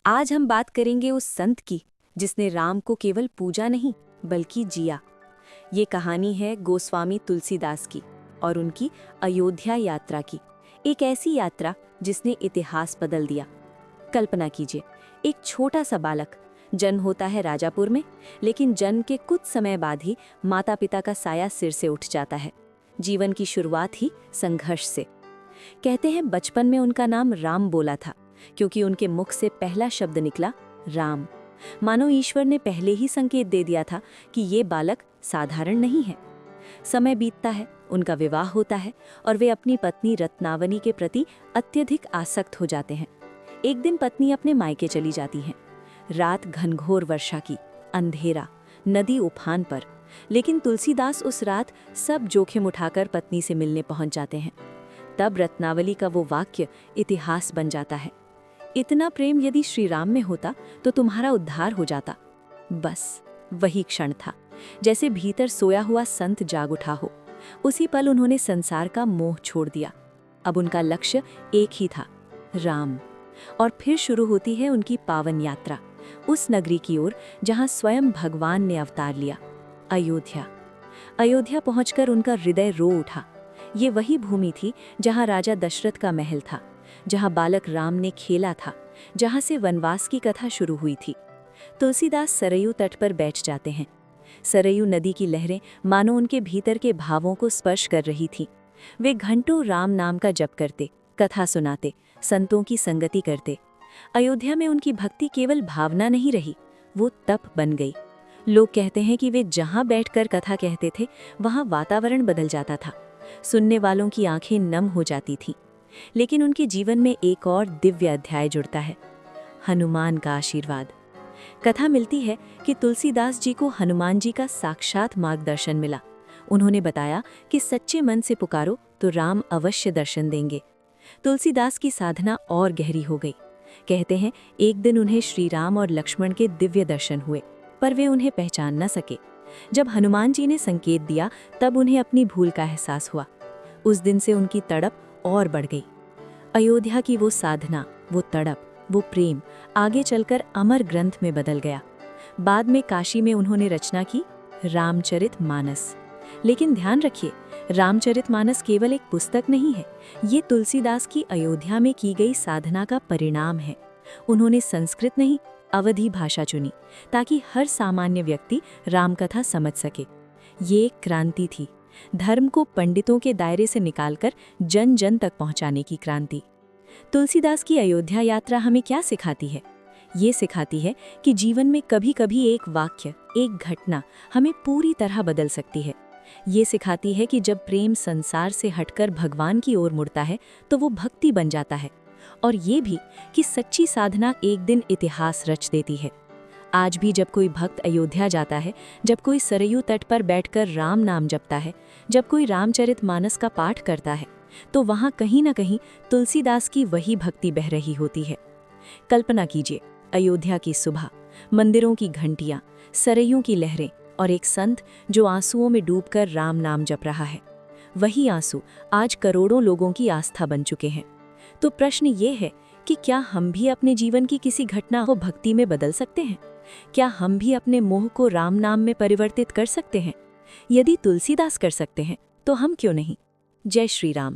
आज हम बात करेंगे उस संत की जिसने राम को केवल पूजा नहीं बल्कि जिया। ये कहानी है गोस्वामी तुलसीदास की और उनकी अयोध्या यात्रा की। एक ऐसी यात्रा जिसने इतिहास बदल दिया। कल्पना कीजिए, एक छोटा सा बालक, जन्म होता है राजापुर में, लेकिन जन्म के कुछ समय बाद ही माता पिता का साया सिर से उठ जाता है। जीवन की शुरुआत ही संघर्ष से। कहते हैं बचपन में उनका नाम राम बोला था, क्योंकि उनके मुख से पहला शब्द निकला राम। मानो ईश्वर ने पहले ही संकेत दे दिया था कि ये बालक साधारण नहीं है। समय बीतता है, उनका विवाह होता है और वे अपनी पत्नी रत्नावनी के प्रति अत्यधिक आसक्त हो जाते हैं। एक दिन पत्नी अपने मायके चली जाती हैं। रात घनघोर वर्षा की, अंधेरा, नदी उफान पर। लेकिन तुलसीदास उस रात सब जोखिम उठाकर पत्नी से मिलने पहुंच जाते हैं। तब रत्नावली का वो वाक्य इतिहास बन जाता है, इतना प्रेम यदि श्री राम में होता तो तुम्हारा उद्धार हो जाता। बस वही क्षण था, जैसे भीतर सोया हुआ संत जाग उठा हो। उसी पल उन्होंने संसार का मोह छोड़ दिया। अब उनका लक्ष्य एक ही था, राम। और फिर शुरू होती है उनकी पावन यात्रा, उस नगरी की ओर जहां स्वयं भगवान ने अवतार लिया, अयोध्या। अयोध्या पहुंचकर उनका हृदय रो उठा। ये वही भूमि थी जहां राजा दशरथ का महल था, जहां बालक राम ने खेला था, जहां से वनवास की कथा शुरू हुई थी। तुलसीदास सरयू तट पर बैठ जाते हैं। सरयू नदी की लहरें मानो उनके भीतर के भावों को स्पर्श कर रही थीं। वे घंटों राम नाम का जप करते, कथा सुनाते, संतों की संगति करते। अयोध्या में उनकी भक्ति केवल भावना नहीं रही, वो तप बन गई। लोग कहते हैं कि वे जहां बैठकर कथा कहते थे वहां वातावरण बदल जाता था, सुनने वालों की आंखें नम हो जाती थीं। लेकिन उनके जीवन में एक और दिव्य अध्याय जुड़ता है, हनुमान का आशीर्वाद। कथा मिलती है कि तुलसीदास जी को हनुमान जी का साक्षात मार्गदर्शन मिला। उन्होंने बताया कि सच्चे मन से पुकारो तो राम अवश्य दर्शन देंगे। तुलसीदास की साधना और गहरी हो गई। कहते हैं एक दिन उन्हें श्री राम और लक्ष्मण के दिव्य दर्शन हुए, पर वे उन्हें पहचान न सके। जब हनुमान जी ने संकेत दिया तब उन्हें अपनी भूल का एहसास हुआ। उस दिन से उनकी तड़प और बढ़ गई। अयोध्या की वो साधना, वो तड़प, वो प्रेम आगे चलकर अमर ग्रंथ में बदल गया। बाद में काशी में उन्होंने रचना की रामचरितमानस। लेकिन ध्यान रखिए, रामचरितमानस केवल एक पुस्तक नहीं है, ये तुलसीदास की अयोध्या में की गई साधना का परिणाम है। उन्होंने संस्कृत नहीं, अवधी भाषा चुनी ताकि हर सामान्य व्यक्ति रामकथा समझ सके। ये एक क्रांति थी, धर्म को पंडितों के दायरे से निकालकर जन जन तक पहुंचाने की क्रांति। तुलसीदास की अयोध्या यात्रा हमें क्या सिखाती है? ये सिखाती है कि जीवन में कभी कभी एक वाक्य, एक घटना हमें पूरी तरह बदल सकती है। ये सिखाती है कि जब प्रेम संसार से हटकर भगवान की ओर मुड़ता है तो वो भक्ति बन जाता है। और ये भी कि सच्ची साधना एक दिन इतिहास रच देती है। आज भी जब कोई भक्त अयोध्या जाता है, जब कोई सरयू तट पर बैठकर राम नाम जपता है, जब कोई रामचरितमानस का पाठ करता है, तो वहाँ कहीं न कहीं तुलसीदास की वही भक्ति बह रही होती है। कल्पना कीजिए, अयोध्या की सुबह, मंदिरों की घंटियाँ, सरयू की लहरें और एक संत जो आंसुओं में डूबकर राम नाम जप रहा है। वही आंसू आज करोड़ों लोगों की आस्था बन चुके हैं। तो प्रश्न ये है कि क्या हम भी अपने जीवन की किसी घटना को भक्ति में बदल सकते हैं? क्या हम भी अपने मोह को राम नाम में परिवर्तित कर सकते हैं? यदि तुलसीदास कर सकते हैं तो हम क्यों नहीं? जय श्री राम।